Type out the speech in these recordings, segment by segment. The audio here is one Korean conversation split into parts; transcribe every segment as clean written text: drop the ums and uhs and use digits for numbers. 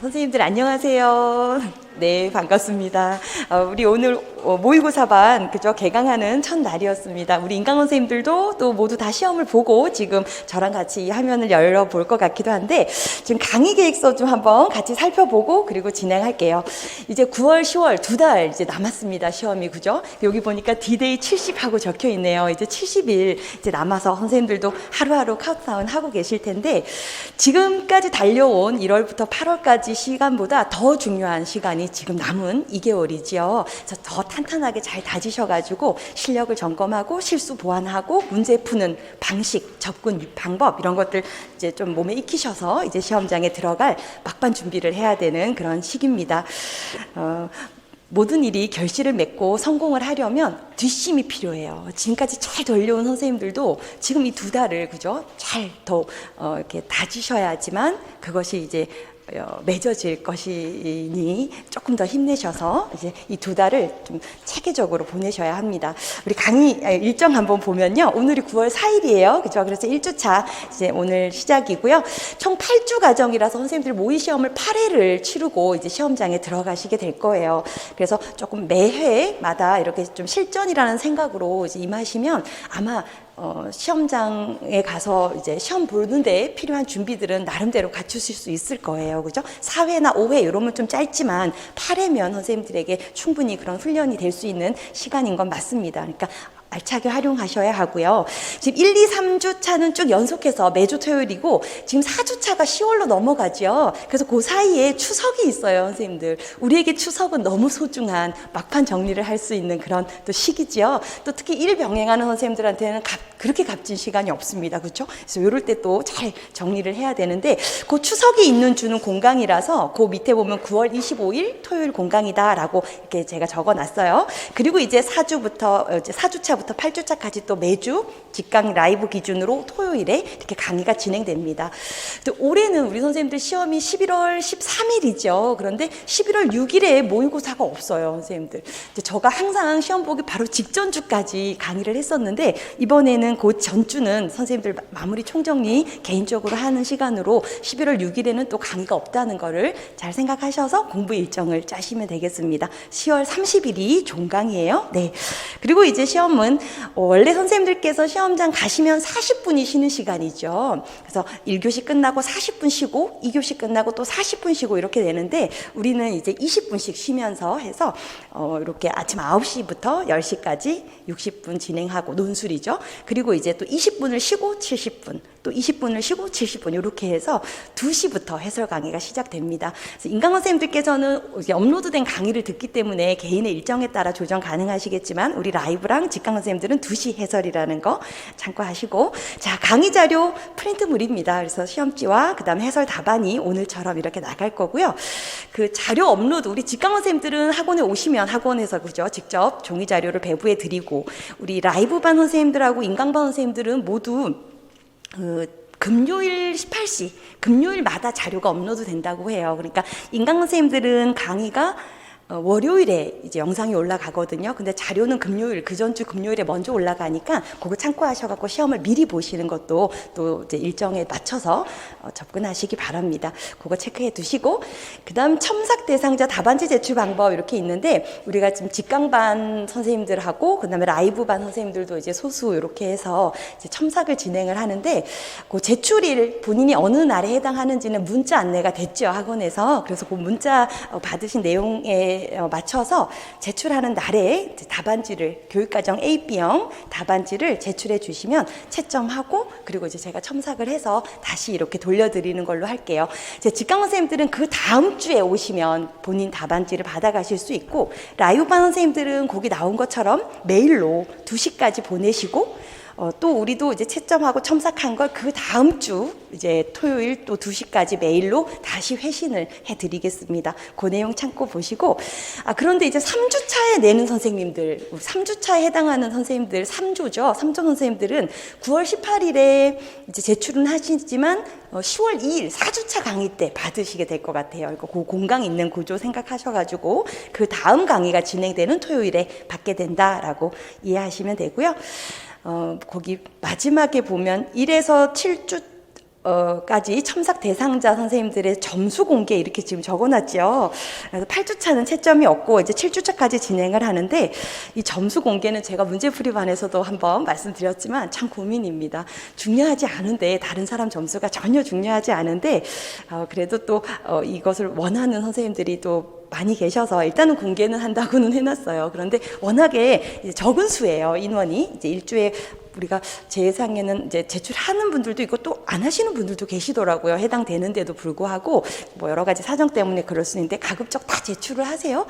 선생님들 안녕하세요. 네, 반갑습니다. 우리 오늘 모의고사반 그죠 개강하는 첫날이었습니다. 우리 인강 선생님들도 또 모두 다 시험을 보고 지금 저랑 같이 화면을 열어볼 것 같기도 한데 지금 강의 계획서 좀 한번 같이 살펴보고 그리고 진행할게요. 이제 9월, 10월 두 달 이제 남았습니다. 시험이 그죠? 여기 보니까 D-Day 70하고 적혀 있네요. 이제 70일 이제 남아서 선생님들도 하루하루 카운트다운 하고 계실 텐데 지금까지 달려온 1월부터 8월까지 시간보다 더 중요한 시간이 지금 남은 2개월이지요. 그래서 더 탄탄하게 잘 다지셔가지고 실력을 점검하고 실수 보완하고 문제 푸는 방식, 접근 방법 이런 것들 이제 좀 몸에 익히셔서 이제 시험장에 들어갈 막판 준비를 해야 되는 그런 시기입니다. 모든 일이 결실을 맺고 성공을 하려면 뒷심이 필요해요. 지금까지 잘 돌려온 선생님들도 지금 이 두 달을 그죠? 잘 더 이렇게 다지셔야지만 그것이 이제 맺어질 것이니 조금 더 힘내셔서 이제 이 두 달을 좀 체계적으로 보내셔야 합니다. 우리 강의 일정 한번 보면요. 오늘이 9월 4일이에요. 그죠? 그래서 1주차 이제 오늘 시작이고요. 총 8주 과정이라서 선생님들 모의 시험을 8회를 치르고 이제 시험장에 들어가시게 될 거예요. 그래서 조금 매 회마다 이렇게 좀 실전이라는 생각으로 이제 임하시면 아마 시험장에 가서 이제 시험 보는데 필요한 준비들은 나름대로 갖추실 수 있을 거예요. 그죠? 4회나 5회 이러면 좀 짧지만 8회면 선생님들에게 충분히 그런 훈련이 될 수 있는 시간인 건 맞습니다. 그러니까 알차게 활용하셔야 하고요. 지금 1, 2, 3주 차는 쭉 연속해서 매주 토요일이고 지금 4주 차가 10월로 넘어가죠. 그래서 그 사이에 추석이 있어요, 선생님들. 우리에게 추석은 너무 소중한 막판 정리를 할 수 있는 그런 또 시기지요. 또 특히 일 병행하는 선생님들한테는 그렇게 값진 시간이 없습니다. 그렇죠? 그래서 이럴 때 또 잘 정리를 해야 되는데 그 추석이 있는 주는 공강이라서 그 밑에 보면 9월 25일 토요일 공강이다라고 이렇게 제가 적어놨어요. 그리고 이제 4주부터 이제 4주차 부터 8주차까지 또 매주 직강 라이브 기준으로 토요일에 이렇게 강의가 진행됩니다. 올해는 우리 선생님들 시험이 11월 13일이죠. 그런데 11월 6일에 모의고사가 없어요, 선생님들. 제가 항상 시험 보기 바로 직전 주까지 강의를 했었는데 이번에는 그 전주는 선생님들 마무리 총정리 개인적으로 하는 시간으로 11월 6일에는 또 강의가 없다는 거를 잘 생각하셔서 공부 일정을 짜시면 되겠습니다. 10월 30일이 종강이에요. 네. 그리고 이제 시험은 원래 선생님들께서 시험장 가시면 40분이 쉬는 시간이죠. 그래서 1교시 끝나고 40분 쉬고 2교시 끝나고 또 40분 쉬고 이렇게 되는데 우리는 이제 20분씩 쉬면서 해서 이렇게 아침 9시부터 10시까지 60분 진행하고 논술이죠. 그리고 이제 또 20분을 쉬고 70분 또 20분을 쉬고 70분 이렇게 해서 2시부터 해설 강의가 시작됩니다. 그래서 인강 선생님들께서는 업로드된 강의를 듣기 때문에 개인의 일정에 따라 조정 가능하시겠지만 우리 라이브랑 직강 선생님들은 2시 해설이라는 거 참고하시고 자 강의 자료 프린트물입니다. 그래서 시험지와 그 다음에 해설 답안이 오늘처럼 이렇게 나갈 거고요. 그 자료 업로드 우리 직강 선생님들은 학원에 오시면 학원에서 그죠 직접 종이 자료를 배부해 드리고 우리 라이브반 선생님들하고 인강반 선생님들은 모두 금요일 18시, 금요일마다 자료가 업로드 된다고 해요. 그러니까 인강 선생님들은 강의가 월요일에 이제 영상이 올라가거든요. 근데 자료는 금요일, 그 전주 금요일에 먼저 올라가니까 그거 참고하셔갖고 시험을 미리 보시는 것도 또 이제 일정에 맞춰서 접근하시기 바랍니다. 그거 체크해 두시고, 그 다음 첨삭 대상자 답안지 제출 방법 이렇게 있는데, 우리가 지금 직강반 선생님들하고, 그 다음에 라이브반 선생님들도 이제 소수 이렇게 해서 이제 첨삭을 진행을 하는데, 그 제출일 본인이 어느 날에 해당하는지는 문자 안내가 됐죠, 학원에서. 그래서 그 문자 받으신 내용에 맞춰서 제출하는 날에 답안지를 교육과정 A, B형 답안지를 제출해 주시면 채점하고 그리고 이제 제가 첨삭을 해서 다시 이렇게 돌려드리는 걸로 할게요. 제 직강 선생님들은 그 다음 주에 오시면 본인 답안지를 받아가실 수 있고 라이브반 선생님들은 거기 나온 것처럼 메일로 2시까지 보내시고 또 우리도 이제 채점하고 첨삭한 걸 그 다음 주 이제 토요일 또 2시까지 메일로 다시 회신을 해드리겠습니다. 그 내용 참고 보시고 그런데 이제 3주차에 내는 선생님들 3주차에 해당하는 선생님들 3조죠. 3조 선생님들은 9월 18일에 이제 제출은 하시지만 10월 2일 4주차 강의 때 받으시게 될 것 같아요. 그 공강 있는 구조 생각하셔가지고 그 다음 강의가 진행되는 토요일에 받게 된다라고 이해하시면 되고요. 거기 마지막에 보면 1에서 7주 까지 첨삭 대상자 선생님들의 점수 공개 이렇게 지금 적어놨죠. 그래서 8주차는 채점이 없고 이제 7주차까지 진행을 하는데 이 점수 공개는 제가 문제풀이반에서도 한번 말씀드렸지만 참 고민입니다. 중요하지 않은데 다른 사람 점수가 전혀 중요하지 않은데 그래도 또 이것을 원하는 선생님들이 또 많이 계셔서 일단은 공개는 한다고는 해놨어요. 그런데 워낙에 이제 적은 수예요. 인원이 이제 일주에 우리가 제 예상에는 이제 제출하는 분들도 있고 또 안 하시는 분들도 계시더라고요. 해당되는데도 불구하고 뭐 여러 가지 사정 때문에 그럴 수 있는데 가급적 다 제출을 하세요.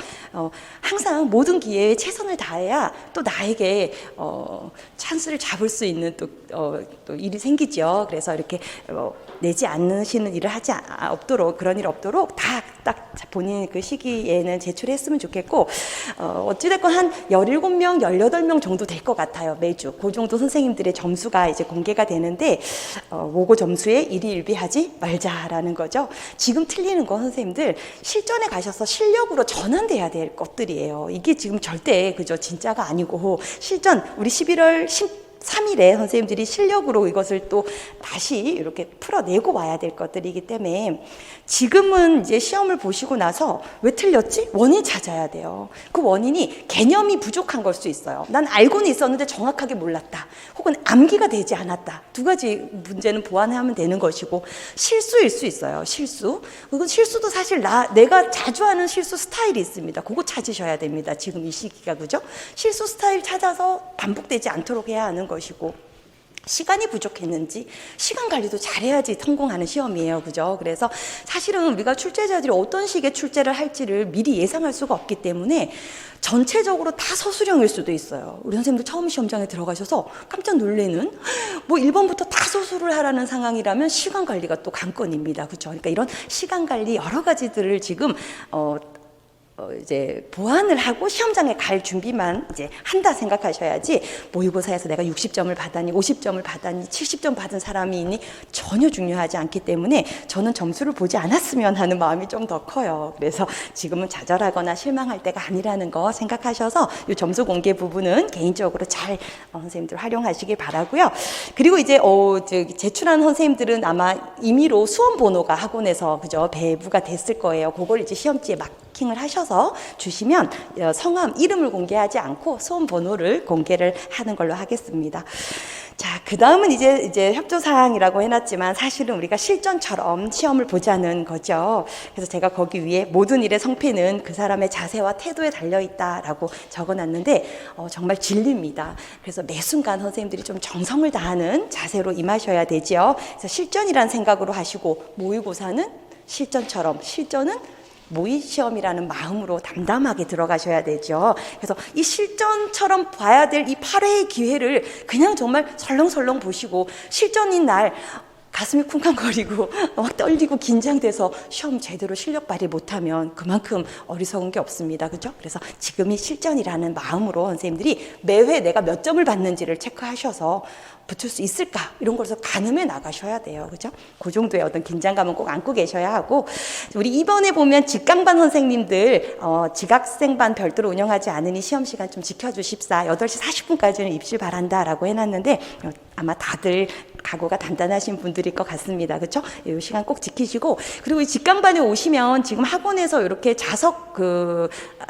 항상 모든 기회에 최선을 다해야 또 나에게 찬스를 잡을 수 있는 또 일이 생기죠. 그래서 이렇게 내지 않으시는 일을 하지 없도록 그런 일 없도록 다 딱 본인 그 시기에는 제출했으면 좋겠고 어찌됐건 한 17명, 18명 정도 될 것 같아요. 매주 그 정도 선생님들의 점수가 이제 공개가 되는데 모고 점수에 일희일비하지 말자라는 거죠. 지금 틀리는 건 선생님들 실전에 가셔서 실력으로 전환돼야 될 것들이에요. 이게 지금 절대 그죠 진짜가 아니고 실전 우리 11월 3일에 선생님들이 실력으로 이것을 또 다시 이렇게 풀어내고 와야 될 것들이기 때문에 지금은 이제 시험을 보시고 나서 왜 틀렸지? 원인 찾아야 돼요. 그 원인이 개념이 부족한 걸 수 있어요. 난 알고는 있었는데 정확하게 몰랐다. 혹은 암기가 되지 않았다. 두 가지 문제는 보완하면 되는 것이고 실수일 수 있어요. 실수. 그리고 실수도 사실 내가 자주 하는 실수 스타일이 있습니다. 그거 찾으셔야 됩니다. 지금 이 시기가 그죠? 실수 스타일 찾아서 반복되지 않도록 해야 하는 것이고 시간이 부족했는지 시간 관리도 잘해야지 성공하는 시험이에요. 그죠? 그래서 사실은 우리가 출제자들이 어떤 식의 출제를 할지를 미리 예상할 수가 없기 때문에 전체적으로 다 서술형일 수도 있어요. 우리 선생님도 처음 시험장에 들어가셔서 깜짝 놀래는 뭐 1번부터 다 서술을 하라는 상황이라면 시간 관리가 또 관건입니다. 그죠? 그러니까 이런 시간 관리 여러 가지들을 지금 이제 보완을 하고 시험장에 갈 준비만 이제 한다 생각하셔야지 모의고사에서 내가 60점을 받았니 50점을 받았니 70점 받은 사람이 있니 전혀 중요하지 않기 때문에 저는 점수를 보지 않았으면 하는 마음이 좀 더 커요. 그래서 지금은 좌절하거나 실망할 때가 아니라는 거 생각하셔서 이 점수 공개 부분은 개인적으로 잘 선생님들 활용하시길 바라고요. 그리고 이제 제출한 선생님들은 아마 임의로 수험 번호가 학원에서 그죠 배부가 됐을 거예요. 그걸 이제 시험지에 마킹을 하셔서 주시면 성함, 이름을 공개하지 않고 수험 번호를 공개를 하는 걸로 하겠습니다. 자, 그 다음은 이제 협조사항이라고 해놨지만 사실은 우리가 실전처럼 시험을 보자는 거죠. 그래서 제가 거기 위에 모든 일의 성패는 그 사람의 자세와 태도에 달려있다라고 적어놨는데 정말 진리입니다. 그래서 매 순간 선생님들이 좀 정성을 다하는 자세로 임하셔야 되죠. 그래서 실전이란 생각으로 하시고 모의고사는 실전처럼 실전은 모의 시험이라는 마음으로 담담하게 들어가셔야 되죠. 그래서 이 실전처럼 봐야 될 이 8회의 기회를 그냥 정말 설렁설렁 보시고 실전인 날 가슴이 쿵쾅거리고 막 떨리고 긴장돼서 시험 제대로 실력 발휘 못하면 그만큼 어리석은 게 없습니다. 그죠? 그래서 지금이 실전이라는 마음으로 선생님들이 매회 내가 몇 점을 받는지를 체크하셔서 붙을 수 있을까? 이런 걸서 가늠해 나가셔야 돼요. 그죠? 그 정도의 어떤 긴장감은 꼭 안고 계셔야 하고, 우리 이번에 보면 직강반 선생님들, 지각생반 별도로 운영하지 않으니 시험 시간 좀 지켜주십사. 8시 40분까지는 입실 바란다라고 해놨는데, 아마 다들 각오가 단단하신 분들일 것 같습니다. 그렇죠? 이 시간 꼭 지키시고, 그리고 이 직강반에 오시면 지금 학원에서 이렇게 자석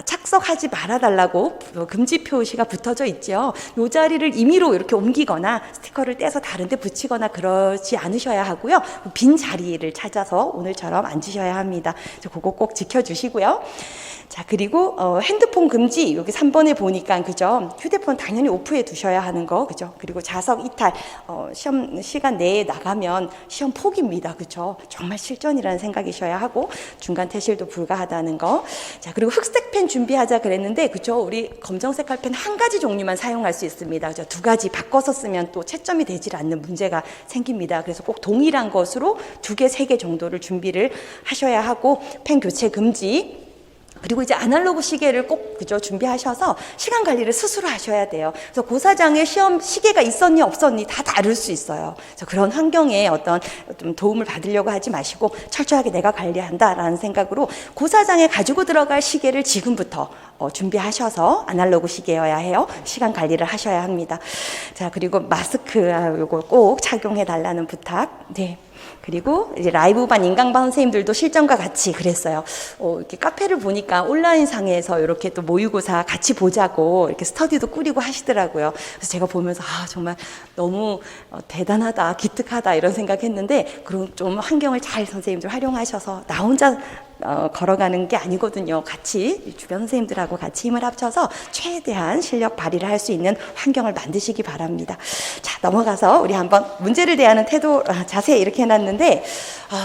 착석하지 말아달라고 금지 표시가 붙어져 있죠. 이 자리를 임의로 이렇게 옮기거나 스티커를 떼서 다른 데 붙이거나 그러지 않으셔야 하고요. 빈 자리를 찾아서 오늘처럼 앉으셔야 합니다. 그거 꼭 지켜주시고요. 자, 그리고 핸드폰 금지, 여기 3번에 보니까 그죠? 휴대폰 당연히 오프해 두셔야 하는 거, 그죠? 그리고 자석 이탈, 시험 시간 내에 나가면 시험 포기입니다. 그죠? 정말 실전이라는 생각이셔야 하고, 중간 퇴실도 불가하다는 거. 자, 그리고 흑색 펜 준비하자 그랬는데, 그죠? 우리 검정색 칼펜 한 가지 종류만 사용할 수 있습니다. 그죠? 두 가지 바꿔서 쓰면 또 채점이 되질 않는 문제가 생깁니다. 그래서 꼭 동일한 것으로 2개, 3개 정도를 준비를 하셔야 하고, 펜 교체 금지. 그리고 이제 아날로그 시계를 꼭 그죠 준비하셔서 시간 관리를 스스로 하셔야 돼요. 그래서 고사장에 시험 시계가 있었니 없었니 다 다를 수 있어요. 그래서 그런 환경에 어떤 좀 도움을 받으려고 하지 마시고 철저하게 내가 관리한다라는 생각으로 고사장에 가지고 들어갈 시계를 지금부터 준비하셔서 아날로그 시계여야 해요. 시간 관리를 하셔야 합니다. 자, 그리고 마스크 요거 꼭 착용해 달라는 부탁. 네. 그리고 이제 라이브반 인강반 선생님들도 실전과 같이 그랬어요. 이렇게 카페를 보니까 온라인 상에서 이렇게 또 모의고사 같이 보자고 이렇게 스터디도 꾸리고 하시더라고요. 그래서 제가 보면서 정말 너무 대단하다, 기특하다 이런 생각했는데 그런 좀 환경을 잘 선생님들 활용하셔서 나 혼자 걸어가는 게 아니거든요. 같이 주변 선생님들하고 같이 힘을 합쳐서 최대한 실력 발휘를 할 수 있는 환경을 만드시기 바랍니다. 자, 넘어가서 우리 한번 문제를 대하는 태도 자세히 이렇게 해놨는데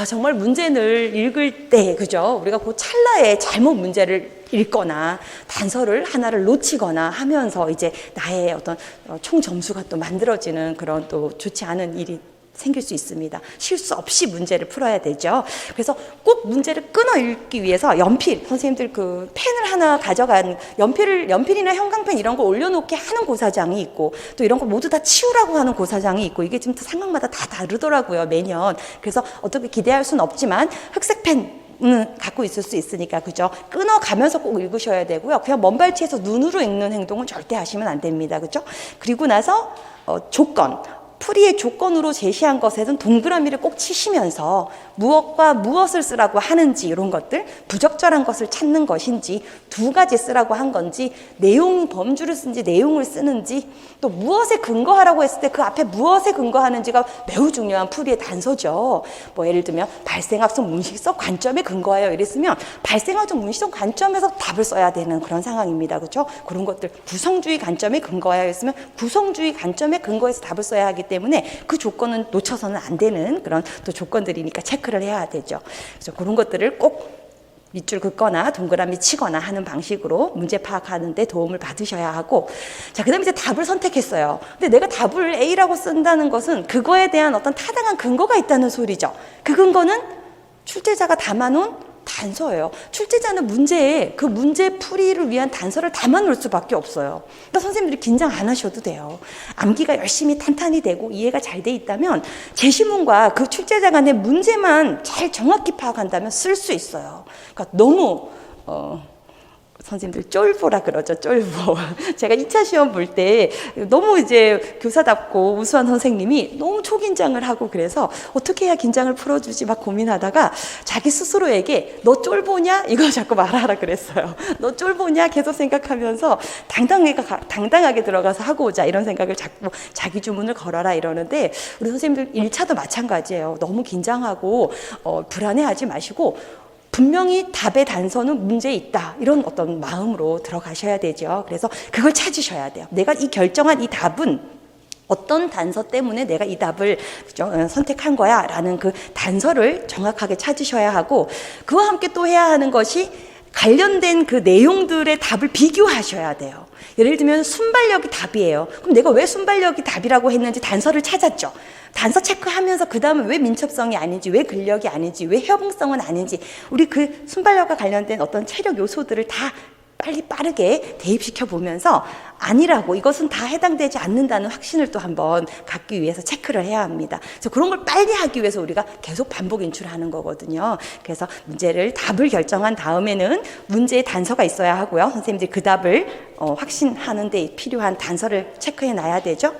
정말 문제를 읽을 때 그죠? 우리가 그 찰나에 잘못 문제를 읽거나 단서를 하나를 놓치거나 하면서 이제 나의 어떤 총 점수가 또 만들어지는 그런 또 좋지 않은 일이 생길 수 있습니다. 실수 없이 문제를 풀어야 되죠. 그래서 꼭 문제를 끊어 읽기 위해서 연필, 선생님들 그 펜을 하나 가져간 연필이나 형광펜 이런 거 올려놓게 하는 고사장이 있고 또 이런 거 모두 다 치우라고 하는 고사장이 있고 이게 지금 상황마다 다 다르더라고요, 매년. 그래서 어떻게 기대할 수는 없지만 흑색펜 갖고 있을 수 있으니까 그죠? 끊어가면서 꼭 읽으셔야 되고요. 그냥 먼발치에서 눈으로 읽는 행동은 절대 하시면 안 됩니다. 그죠? 그리고 나서 조건. 풀이의 조건으로 제시한 것에는 동그라미를 꼭 치시면서 무엇과 무엇을 쓰라고 하는지 이런 것들, 부적절한 것을 찾는 것인지, 두 가지 쓰라고 한 건지, 내용 범주를 쓴지 내용을 쓰는지, 또 무엇에 근거하라고 했을 때 그 앞에 무엇에 근거하는지가 매우 중요한 풀이의 단서죠. 뭐 예를 들면 발생학적 문식적 관점에 근거하여 이랬으면 발생학적 문식적 관점에서 답을 써야 되는 그런 상황입니다. 그렇죠? 그런 것들 구성주의 관점에 근거하여 있으면 구성주의 관점에 근거해서 답을 써야 하기 때문에 그 조건은 놓쳐서는 안 되는 그런 또 조건들이니까 체크를 해야 되죠. 그래서 그런 것들을 꼭 밑줄 긋거나 동그라미 치거나 하는 방식으로 문제 파악하는 데 도움을 받으셔야 하고, 자, 그 다음에 이제 답을 선택했어요. 근데 내가 답을 A라고 쓴다는 것은 그거에 대한 어떤 타당한 근거가 있다는 소리죠. 그 근거는 출제자가 담아놓은 단서예요. 출제자는 문제에 그 문제 풀이를 위한 단서를 담아놓을 수밖에 없어요. 그러니까 선생님들이 긴장 안 하셔도 돼요. 암기가 열심히 탄탄히 되고 이해가 잘 돼 있다면 제시문과 그 출제자 간의 문제만 잘 정확히 파악한다면 쓸 수 있어요. 그러니까 너무 선생님들 쫄보라 그러죠. 쫄보. 제가 2차 시험 볼 때 너무 이제 교사답고 우수한 선생님이 너무 초긴장을 하고 그래서 어떻게 해야 긴장을 풀어주지 막 고민하다가 자기 스스로에게 너 쫄보냐? 이거 자꾸 말하라 그랬어요. 너 쫄보냐? 계속 생각하면서 당당하게 들어가서 하고 오자 이런 생각을 자꾸 자기 주문을 걸어라 이러는데 우리 선생님들 1차도 마찬가지예요. 너무 긴장하고 불안해하지 마시고 분명히 답의 단서는 문제에 있다. 이런 어떤 마음으로 들어가셔야 되죠. 그래서 그걸 찾으셔야 돼요. 내가 이 결정한 이 답은 어떤 단서 때문에 내가 이 답을 선택한 거야 라는 그 단서를 정확하게 찾으셔야 하고 그와 함께 또 해야 하는 것이 관련된 그 내용들의 답을 비교하셔야 돼요. 예를 들면 순발력이 답이에요. 그럼 내가 왜 순발력이 답이라고 했는지 단서를 찾았죠. 단서 체크하면서 그 다음에 왜 민첩성이 아닌지, 왜 근력이 아닌지, 왜 협응성은 아닌지 우리 그 순발력과 관련된 어떤 체력 요소들을 다 빠르게 대입시켜 보면서 아니라고 이것은 다 해당되지 않는다는 확신을 또 한번 갖기 위해서 체크를 해야 합니다. 그래서 그런 걸 빨리 하기 위해서 우리가 계속 반복 인출하는 거거든요. 그래서 답을 결정한 다음에는 문제의 단서가 있어야 하고요. 선생님들이 그 답을 확신하는 데 필요한 단서를 체크해 놔야 되죠.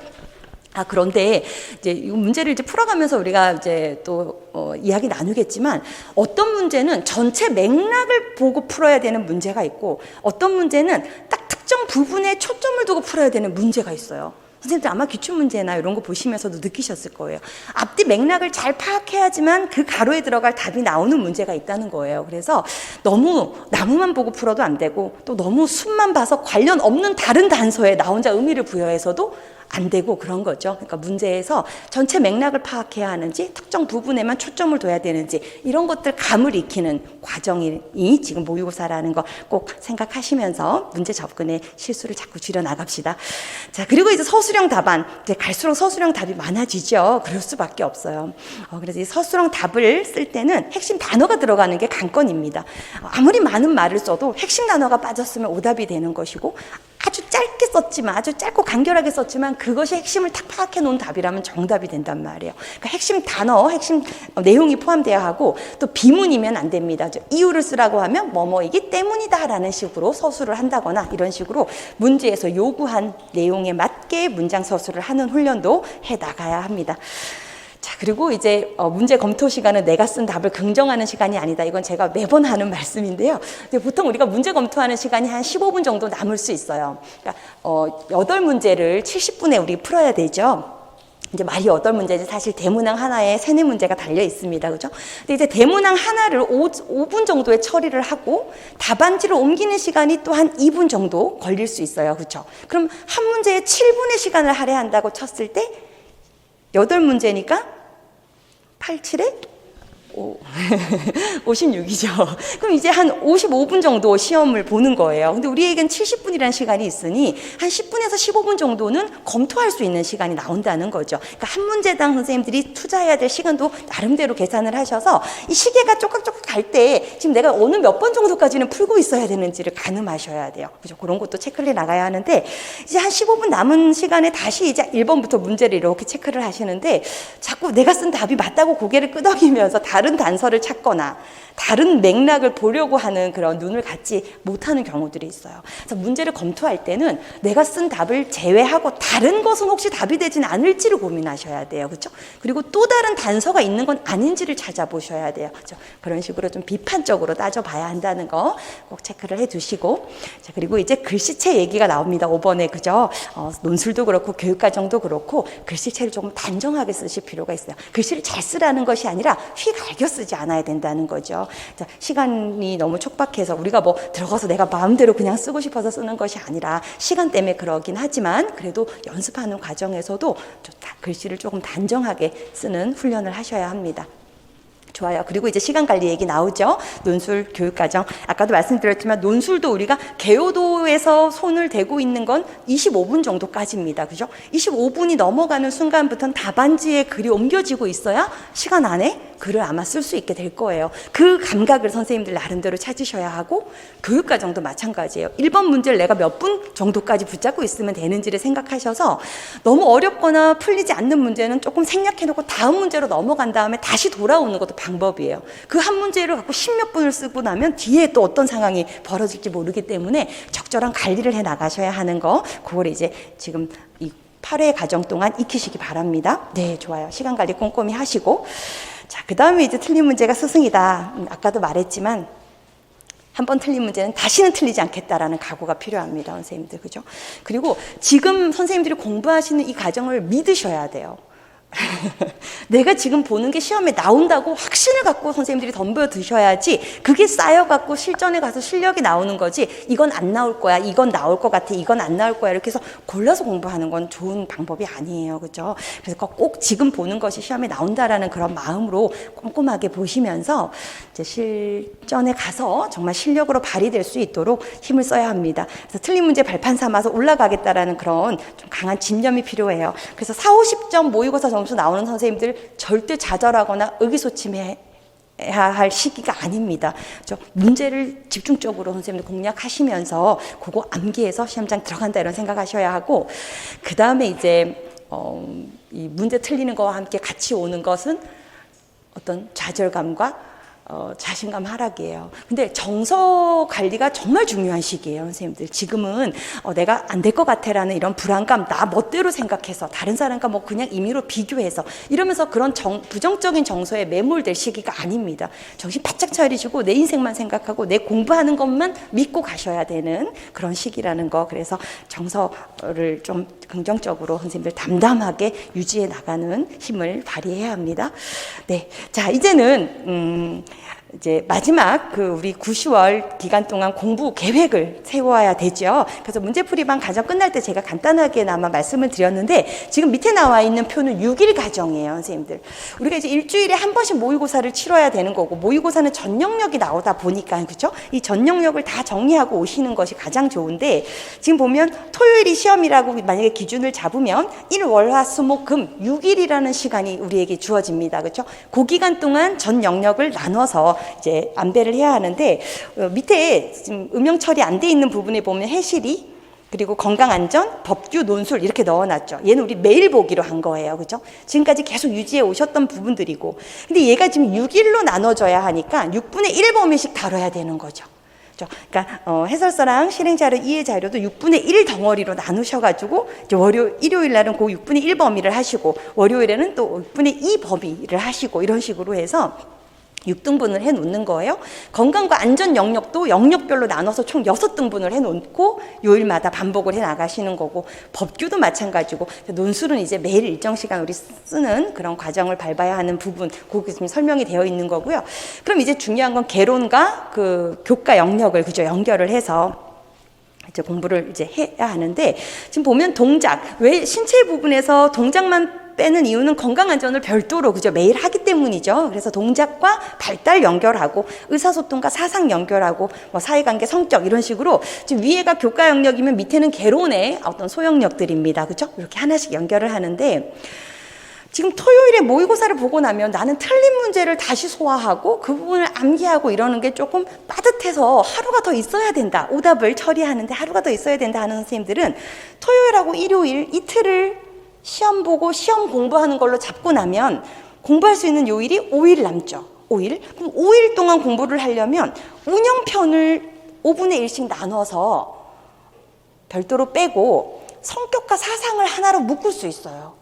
그런데 이제 이 문제를 이제 풀어가면서 우리가 이제 또 이야기 나누겠지만 어떤 문제는 전체 맥락을 보고 풀어야 되는 문제가 있고 어떤 문제는 딱 특정 부분에 초점을 두고 풀어야 되는 문제가 있어요. 선생님들 아마 기출문제나 이런 거 보시면서도 느끼셨을 거예요. 앞뒤 맥락을 잘 파악해야지만 그 가로에 들어갈 답이 나오는 문제가 있다는 거예요. 그래서 너무 나무만 보고 풀어도 안 되고 또 너무 숲만 봐서 관련 없는 다른 단서에 나 혼자 의미를 부여해서도 안 되고 그런 거죠. 그러니까 문제에서 전체 맥락을 파악해야 하는지 특정 부분에만 초점을 둬야 되는지 이런 것들 감을 익히는 과정이 지금 모의고사라는 거 꼭 생각하시면서 문제 접근에 실수를 자꾸 줄여 나갑시다. 자, 그리고 이제 서술형 답안. 이제 갈수록 서술형 답이 많아지죠. 그럴 수밖에 없어요. 그래서 이 서술형 답을 쓸 때는 핵심 단어가 들어가는 게 관건입니다. 아무리 많은 말을 써도 핵심 단어가 빠졌으면 오답이 되는 것이고 아주 짧게 썼지만, 아주 짧고 간결하게 썼지만 그것이 핵심을 탁 파악해 놓은 답이라면 정답이 된단 말이에요. 그러니까 핵심 단어, 핵심 내용이 포함되어야 하고, 또 비문이면 안 됩니다. 이유를 쓰라고 하면 뭐뭐이기 때문이다 라는 식으로 서술을 한다거나, 이런 식으로 문제에서 요구한 내용에 맞게 문장 서술을 하는 훈련도 해 나가야 합니다. 자, 그리고 이제 문제 검토 시간은 내가 쓴 답을 긍정하는 시간이 아니다. 이건 제가 매번 하는 말씀인데요. 근데 보통 우리가 문제 검토하는 시간이 한 15분 정도 남을 수 있어요. 그러니까 8문제를 70분에 우리 풀어야 되죠. 이제 말이 8문제지 사실 대문항 하나에 3-4문제가 달려 있습니다. 그죠? 근데 이제 대문항 하나를 5분 정도의 처리를 하고 답안지를 옮기는 시간이 또 한 2분 정도 걸릴 수 있어요. 그렇죠? 그럼 한 문제에 7분의 시간을 할애한다고 쳤을 때 8문제니까 8, 7에 56이죠. 그럼 이제 한 55분 정도 시험을 보는 거예요. 근데 우리에겐 70분이라는 시간이 있으니 한 10분에서 15분 정도는 검토할 수 있는 시간이 나온다는 거죠. 그러니까 한 문제당 선생님들이 투자해야 될 시간도 나름대로 계산을 하셔서 이 시계가 쪼깍쪼깍 갈 때 지금 내가 어느 몇 번 정도까지는 풀고 있어야 되는지를 가늠하셔야 돼요. 그죠? 그런 것도 체크를 해 나가야 하는데, 이제 한 15분 남은 시간에 다시 이제 1번부터 문제를 이렇게 체크를 하시는데, 자꾸 내가 쓴 답이 맞다고 고개를 끄덕이면서 다른 단서를 찾거나 다른 맥락을 보려고 하는 그런 눈을 갖지 못하는 경우들이 있어요. 그래서 문제를 검토할 때는 내가 쓴 답을 제외하고 다른 것은 혹시 답이 되지는 않을지를 고민하셔야 돼요. 그렇죠? 그리고 또 다른 단서가 있는 건 아닌지를 찾아보셔야 돼요. 그렇죠? 그런 식으로 좀 비판적으로 따져봐야 한다는 거 꼭 체크를 해두시고, 자, 그리고 이제 글씨체 얘기가 나옵니다. 5번에 그죠? 논술도 그렇고 교육과정도 그렇고 글씨체를 조금 단정하게 쓰실 필요가 있어요. 글씨를 잘 쓰라는 것이 아니라 휘갈겨 쓰지 않아야 된다는 거죠. 자, 시간이 너무 촉박해서 우리가 뭐 들어가서 내가 마음대로 그냥 쓰고 싶어서 쓰는 것이 아니라 시간 때문에 그러긴 하지만 그래도 연습하는 과정에서도 글씨를 조금 단정하게 쓰는 훈련을 하셔야 합니다. 좋아요. 그리고 이제 시간 관리 얘기 나오죠. 논술, 교육과정. 아까도 말씀드렸지만 논술도 우리가 개요도에서 손을 대고 있는 건 25분 정도까지입니다. 그죠? 25분이 넘어가는 순간부터는 답안지에 글이 옮겨지고 있어야 시간 안에 글을 아마 쓸 수 있게 될 거예요. 그 감각을 선생님들 나름대로 찾으셔야 하고, 교육과정도 마찬가지예요. 1번 문제를 내가 몇 분 정도까지 붙잡고 있으면 되는지를 생각하셔서 너무 어렵거나 풀리지 않는 문제는 조금 생략해놓고 다음 문제로 넘어간 다음에 다시 돌아오는 것도 방법이에요. 그 한 문제를 갖고 10몇 분을 쓰고 나면 뒤에 또 어떤 상황이 벌어질지 모르기 때문에 적절한 관리를 해 나가셔야 하는 거, 그걸 이제 지금 이 8회 과정 동안 익히시기 바랍니다. 네, 좋아요. 시간 관리 꼼꼼히 하시고, 자, 그 다음에 이제 틀린 문제가 스승이다. 아까도 말했지만 한 번 틀린 문제는 다시는 틀리지 않겠다라는 각오가 필요합니다, 선생님들. 그죠? 그리고 지금 선생님들이 공부하시는 이 과정을 믿으셔야 돼요. 내가 지금 보는 게 시험에 나온다고 확신을 갖고 선생님들이 덤벼 드셔야지, 그게 쌓여갖고 실전에 가서 실력이 나오는 거지, 이건 안 나올 거야, 이건 나올 것 같아, 이건 안 나올 거야, 이렇게 해서 골라서 공부하는 건 좋은 방법이 아니에요. 그죠? 그래서 꼭 지금 보는 것이 시험에 나온다라는 그런 마음으로 꼼꼼하게 보시면서 이제 실전에 가서 정말 실력으로 발휘될 수 있도록 힘을 써야 합니다. 그래서 틀린 문제 발판 삼아서 올라가겠다라는 그런 좀 강한 집념이 필요해요. 그래서 40, 50점 모의고사 점수 나오는 선생님들 절대 좌절하거나 의기소침해야 할 시기가 아닙니다. 문제를 집중적으로 선생님들 공략하시면서 그거 암기해서 시험장 들어간다 이런 생각하셔야 하고, 그 다음에 이제 이 문제 틀리는 거와 함께 같이 오는 것은 어떤 좌절감과 자신감 하락이에요. 근데 정서 관리가 정말 중요한 시기예요, 선생님들. 지금은 내가 안 될 것 같아라는 이런 불안감, 나 멋대로 생각해서 다른 사람과 뭐 그냥 임의로 비교해서 이러면서 그런 부정적인 정서에 매몰될 시기가 아닙니다. 정신 바짝 차리시고 내 인생만 생각하고 내 공부하는 것만 믿고 가셔야 되는 그런 시기라는 거. 그래서 정서를 좀 긍정적으로 선생님들 담담하게 유지해 나가는 힘을 발휘해야 합니다. 네, 자, 이제는 이제 마지막 우리 9, 10월 기간 동안 공부 계획을 세워야 되죠. 그래서 문제풀이반 과정 끝날 때 제가 간단하게나마 말씀을 드렸는데, 지금 밑에 나와 있는 표는 6일 과정이에요, 선생님들. 우리가 이제 일주일에 한 번씩 모의고사를 치러야 되는 거고, 모의고사는 전 영역이 나오다 보니까, 그죠? 이 전 영역을 다 정리하고 오시는 것이 가장 좋은데, 지금 보면 토요일이 시험이라고 만약에 기준을 잡으면 일, 월, 화, 수, 목, 금 6일이라는 시간이 우리에게 주어집니다. 그죠? 그 기간 동안 전 영역을 나눠서 이제 안배를 해야 하는데, 밑에 지금 음영 처리 안 돼 있는 부분에 보면 해실이 그리고 건강안전, 법규, 논술 이렇게 넣어놨죠. 얘는 우리 매일 보기로 한 거예요. 그죠? 지금까지 계속 유지해 오셨던 부분들이고. 근데 얘가 지금 6일로 나눠져야 하니까 6분의 1 범위씩 다뤄야 되는 거죠. 그러니까 해설서랑 실행자료, 이해자료도 6분의 1 덩어리로 나누셔가지고 이제 일요일 날은 그 6분의 1 범위를 하시고 월요일에는 또 6분의 2 범위를 하시고 이런 식으로 해서 6등분을 해 놓는 거예요. 건강과 안전 영역도 영역별로 나눠서 총 6등분을 해 놓고 요일마다 반복을 해 나가시는 거고, 법규도 마찬가지고, 논술은 이제 매일 일정 시간 우리 쓰는 그런 과정을 밟아야 하는 부분, 거기 지금 설명이 되어 있는 거고요. 그럼 이제 중요한 건 개론과 그 교과 영역을 그죠 연결을 해서 이제 공부를 이제 해야 하는데, 지금 보면 동작, 왜 신체 부분에서 동작만 빼는 이유는 건강안전을 별도로 그죠 매일 하기 때문이죠. 그래서 동작과 발달 연결하고 의사소통과 사상 연결하고 뭐 사회관계, 성격 이런 식으로 지금 위에가 교과 영역이면 밑에는 개론의 어떤 소영역들입니다. 그죠? 이렇게 하나씩 연결을 하는데, 지금 토요일에 모의고사를 보고 나면 나는 틀린 문제를 다시 소화하고 그 부분을 암기하고 이러는 게 조금 빠듯해서 하루가 더 있어야 된다, 오답을 처리하는데 하루가 더 있어야 된다 하는 선생님들은 토요일하고 일요일 이틀을 시험 보고 시험 공부하는 걸로 잡고 나면 공부할 수 있는 요일이 5일 남죠. 5일. 그럼 5일 동안 공부를 하려면 운영편을 5분의 1씩 나눠서 별도로 빼고 성격과 사상을 하나로 묶을 수 있어요.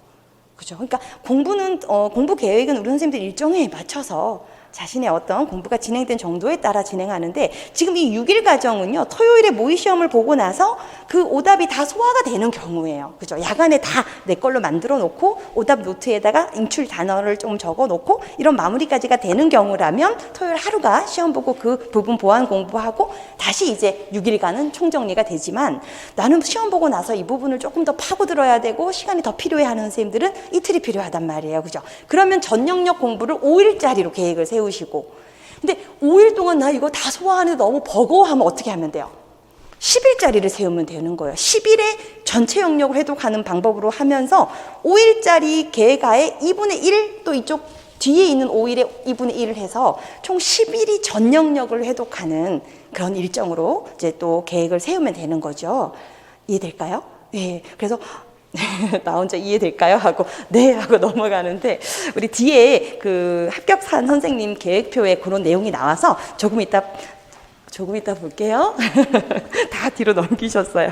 그죠? 그러니까 공부 계획은 우리 선생님들 일정에 맞춰서 자신의 어떤 공부가 진행된 정도에 따라 진행하는데, 지금 이 6일 과정은요, 토요일에 모의 시험을 보고 나서 그 오답이 다 소화가 되는 경우예요. 그죠? 야간에 다 내 걸로 만들어 놓고 오답 노트에다가 인출 단어를 좀 적어 놓고 이런 마무리까지가 되는 경우라면 토요일 하루가 시험 보고 그 부분 보완 공부하고 다시 이제 6일간은 총정리가 되지만, 나는 시험 보고 나서 이 부분을 조금 더 파고들어야 되고 시간이 더 필요해 하는 선생님들은 이틀이 필요하단 말이에요. 그죠? 그러면 전 영역 공부를 5일짜리로 계획을 세우시고, 근데 5일 동안 나 이거 다 소화하는데 너무 버거워하면 어떻게 하면 돼요? 10일짜리를 세우면 되는 거예요. 10일에 전체 영역을 회독하는 방법으로 하면서 5일짜리 계획하에 2분의 1, 또 이쪽 뒤에 있는 5일에 2분의 1을 해서 총 10일이 전 영역을 회독하는 그런 일정으로 이제 또 계획을 세우면 되는 거죠. 이해될까요? 네. 그래서 나 혼자 이해될까요? 하고 네 하고 넘어가는데, 우리 뒤에 그 합격한 선생님 계획표에 그런 내용이 나와서 조금 이따 볼게요. 다 뒤로 넘기셨어요.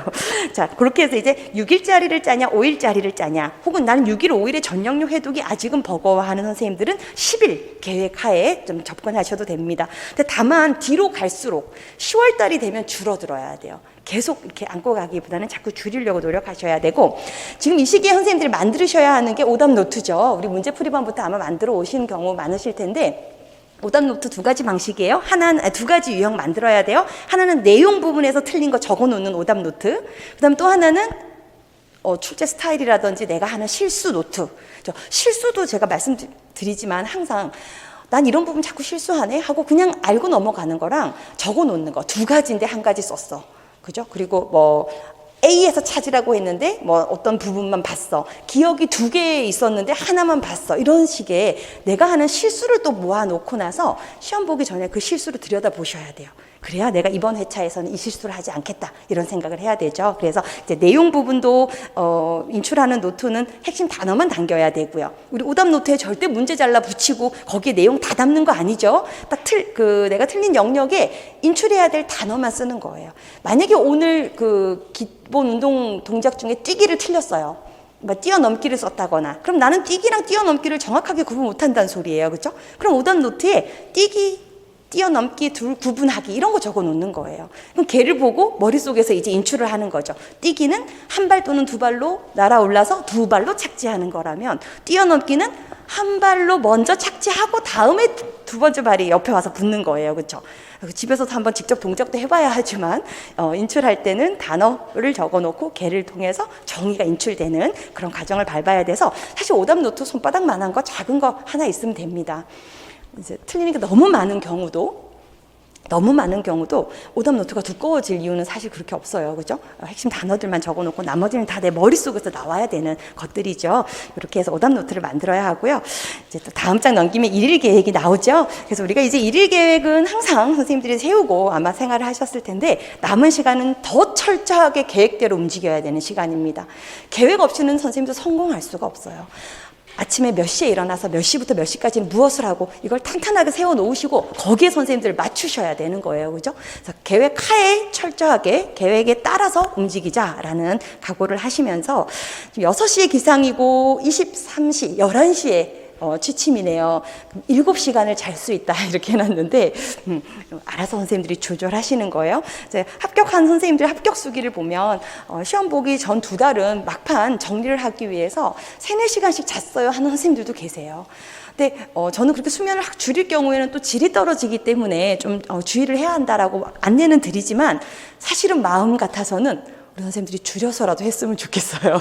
자, 그렇게 해서 이제 6일짜리를 짜냐 5일짜리를 짜냐, 혹은 나는 6일 5일의 전 영역 회독이 아직은 버거워하는 선생님들은 10일 계획하에 좀 접근하셔도 됩니다. 근데 다만 뒤로 갈수록 10월달이 되면 줄어들어야 돼요. 계속 이렇게 안고 가기보다는 자꾸 줄이려고 노력하셔야 되고, 지금 이 시기에 선생님들이 만들으셔야 하는 게 오답 노트죠. 우리 문제풀이반부터 아마 만들어 오시는 경우 많으실 텐데, 오답 노트 2가지 방식이에요. 하나는 2가지 유형 만들어야 돼요. 하나는 내용 부분에서 틀린 거 적어 놓는 오답 노트, 그다음 또 하나는 출제 스타일이라든지 내가 하는 실수 노트. 실수도 제가 말씀드리지만 항상 난 이런 부분 자꾸 실수하네 하고 그냥 알고 넘어가는 거랑 적어 놓는 거 2가지인데 1가지 썼어. 그죠? 그리고 뭐 A에서 찾으라고 했는데 뭐 어떤 부분만 봤어. 기억이 2개 있었는데 하나만 봤어. 이런 식의 내가 하는 실수를 또 모아놓고 나서 시험 보기 전에 그 실수를 들여다보셔야 돼요. 그래야 내가 이번 회차에서는 이 실수를 하지 않겠다, 이런 생각을 해야 되죠. 그래서 이제 내용 부분도 인출하는 노트는 핵심 단어만 남겨야 되고요. 우리 오답 노트에 절대 문제 잘라 붙이고 거기에 내용 다 담는 거 아니죠. 딱 내가 틀린 영역에 인출해야 될 단어만 쓰는 거예요. 만약에 오늘 그 기본 운동 동작 중에 뛰기를 틀렸어요. 뛰어넘기를 썼다거나, 그럼 나는 뛰기랑 뛰어넘기를 정확하게 구분 못한다는 소리예요. 그렇죠? 그럼 오답 노트에 뛰기, 뛰어넘기, 둘 구분하기 이런 거 적어 놓는 거예요. 그럼 걔를 보고 머릿속에서 이제 인출을 하는 거죠. 뛰기는 1발 또는 2발로 날아올라서 2발로 착지하는 거라면, 뛰어넘기는 1발로 먼저 착지하고 다음에 2번째 발이 옆에 와서 붙는 거예요. 그렇죠? 집에서도 한번 직접 동작도 해봐야 하지만 인출할 때는 단어를 적어놓고 걔를 통해서 정의가 인출되는 그런 과정을 밟아야 돼서, 사실 오답 노트 손바닥만한 거 작은 거 하나 있으면 됩니다. 이제 틀리는 게 너무 많은 경우도 너무 많은 경우도 오답 노트가 두꺼워질 이유는 사실 그렇게 없어요. 그죠? 핵심 단어들만 적어놓고 나머지는 다 내 머릿속에서 나와야 되는 것들이죠. 이렇게 해서 오답 노트를 만들어야 하고요. 이제 또 다음 장 넘기면 일일 계획이 나오죠. 그래서 우리가 이제 일일 계획은 항상 선생님들이 세우고 아마 생활을 하셨을 텐데 남은 시간은 더 철저하게 계획대로 움직여야 되는 시간입니다. 계획 없이는 선생님도 성공할 수가 없어요. 아침에 몇 시에 일어나서 몇 시부터 몇 시까지 무엇을 하고 이걸 탄탄하게 세워놓으시고 거기에 선생님들 맞추셔야 되는 거예요. 그죠? 그래서 계획 하에 철저하게 계획에 따라서 움직이자라는 각오를 하시면서 6시에 기상이고 23시, 11시에 취침이네요. 7시간을 잘 수 있다 이렇게 해놨는데 알아서 선생님들이 조절하시는 거예요. 이제 합격한 선생님들 합격 수기를 보면 시험 보기 전 2달은 막판 정리를 하기 위해서 3-4시간씩 잤어요 하는 선생님들도 계세요. 근데 저는 그렇게 수면을 확 줄일 경우에는 또 질이 떨어지기 때문에 좀 주의를 해야 한다라고 안내는 드리지만 사실은 마음 같아서는 우리 선생님들이 줄여서라도 했으면 좋겠어요.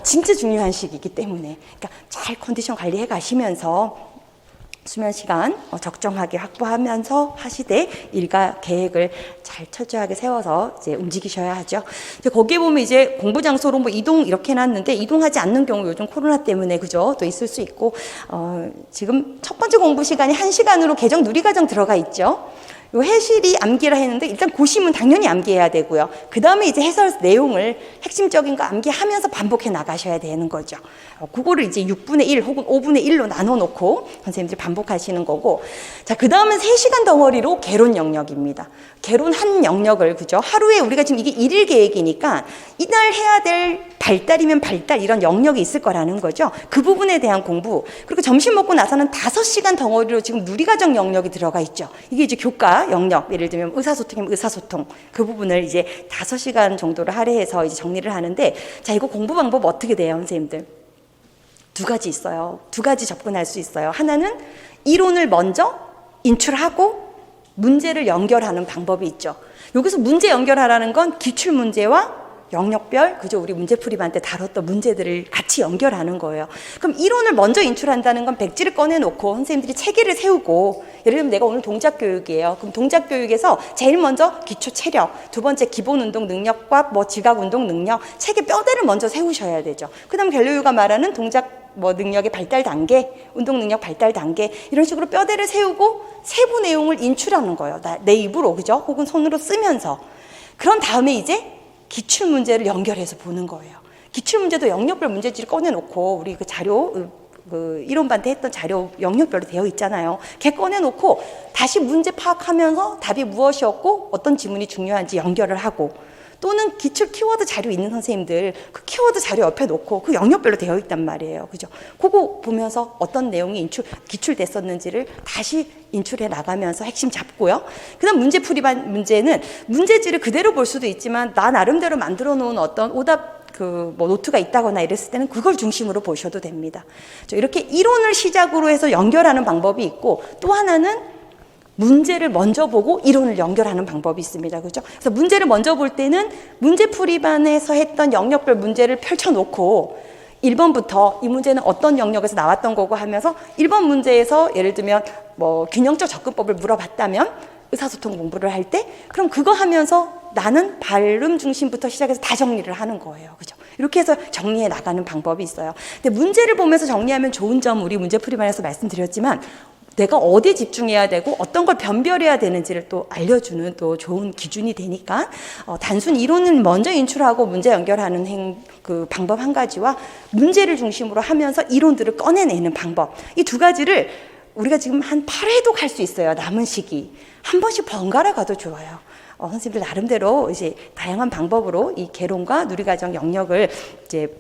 진짜 중요한 시기이기 때문에. 그러니까 잘 컨디션 관리해 가시면서 수면 시간 적정하게 확보하면서 하시되 일과 계획을 잘 철저하게 세워서 이제 움직이셔야 하죠. 이제 거기에 보면 이제 공부 장소로 뭐 이동 이렇게 해놨는데 이동하지 않는 경우 요즘 코로나 때문에 그죠? 또 있을 수 있고 지금 첫 번째 공부 시간이 1시간으로 개정 누리과정 들어가 있죠. 요 해실이 암기라 했는데 일단 고심은 당연히 암기해야 되고요. 그 다음에 이제 해설 내용을 핵심적인 거 암기하면서 반복해 나가셔야 되는 거죠. 그거를 이제 6분의 1 혹은 5분의 1로 나눠 놓고 선생님들이 반복하시는 거고, 자, 그 다음은 3시간 덩어리로 개론 영역입니다. 개론 한 영역을, 그죠? 하루에 우리가 지금 이게 1일 계획이니까 이날 해야 될 발달이면 발달 이런 영역이 있을 거라는 거죠. 그 부분에 대한 공부. 그리고 점심 먹고 나서는 5시간 덩어리로 지금 누리과정 영역이 들어가 있죠. 이게 이제 교과 영역, 예를 들면 의사소통이면 의사소통. 그 부분을 이제 5시간 정도를 할애해서 이제 정리를 하는데, 자, 이거 공부 방법 어떻게 돼요, 선생님들? 2가지 있어요. 2가지 접근할 수 있어요. 하나는 이론을 먼저 인출하고 문제를 연결하는 방법이 있죠. 여기서 문제 연결하라는 건 기출문제와 영역별, 그죠? 우리 문제풀이반 때 다뤘던 문제들을 같이 연결하는 거예요. 그럼 이론을 먼저 인출한다는 건 백지를 꺼내놓고 선생님들이 체계를 세우고, 예를 들면 내가 오늘 동작교육이에요. 그럼 동작교육에서 제일 먼저 기초 체력, 2번째 기본운동 능력과 뭐 지각운동 능력, 체계 뼈대를 먼저 세우셔야 되죠. 그 다음 갤러유가 말하는 동작 능력의 발달 단계, 운동 능력 발달 단계, 이런 식으로 뼈대를 세우고 세부 내용을 인출하는 거예요. 내 입으로, 그죠? 혹은 손으로 쓰면서. 그런 다음에 이제 기출문제를 연결해서 보는 거예요. 기출문제도 영역별 문제지를 꺼내놓고, 우리 그 자료, 그 이론반 때 했던 자료 영역별로 되어 있잖아요. 걔 꺼내놓고 다시 문제 파악하면서 답이 무엇이었고 어떤 지문이 중요한지 연결을 하고, 또는 기출 키워드 자료 있는 선생님들 그 키워드 자료 옆에 놓고 그 영역별로 되어 있단 말이에요. 그죠? 그거 보면서 어떤 내용이 기출됐었는지를 다시 인출해 나가면서 핵심 잡고요. 그 다음 문제풀이반 문제는 문제지를 그대로 볼 수도 있지만 나 나름대로 만들어 놓은 어떤 오답 노트가 있다거나 이랬을 때는 그걸 중심으로 보셔도 됩니다. 이렇게 이론을 시작으로 해서 연결하는 방법이 있고, 또 하나는 문제를 먼저 보고 이론을 연결하는 방법이 있습니다. 그죠? 그래서 문제를 먼저 볼 때는 문제풀이반에서 했던 영역별 문제를 펼쳐놓고 1번부터 이 문제는 어떤 영역에서 나왔던 거고 하면서 1번 문제에서 예를 들면 균형적 접근법을 물어봤다면 의사소통 공부를 할 때 그럼 그거 하면서 나는 발음 중심부터 시작해서 다 정리를 하는 거예요. 그죠? 이렇게 해서 정리해 나가는 방법이 있어요. 근데 문제를 보면서 정리하면 좋은 점 우리 문제풀이반에서 말씀드렸지만 내가 어디에 집중해야 되고 어떤 걸 변별해야 되는지를 또 알려주는 또 좋은 기준이 되니까 단순 이론을 먼저 인출하고 문제 연결하는 그 방법 한 가지와 문제를 중심으로 하면서 이론들을 꺼내내는 방법, 이 2가지를 우리가 지금 한 8회도 갈 수 있어요. 남은 시기 한 번씩 번갈아 가도 좋아요. 선생님들 나름대로 이제 다양한 방법으로 이 개론과 누리과정 영역을 이제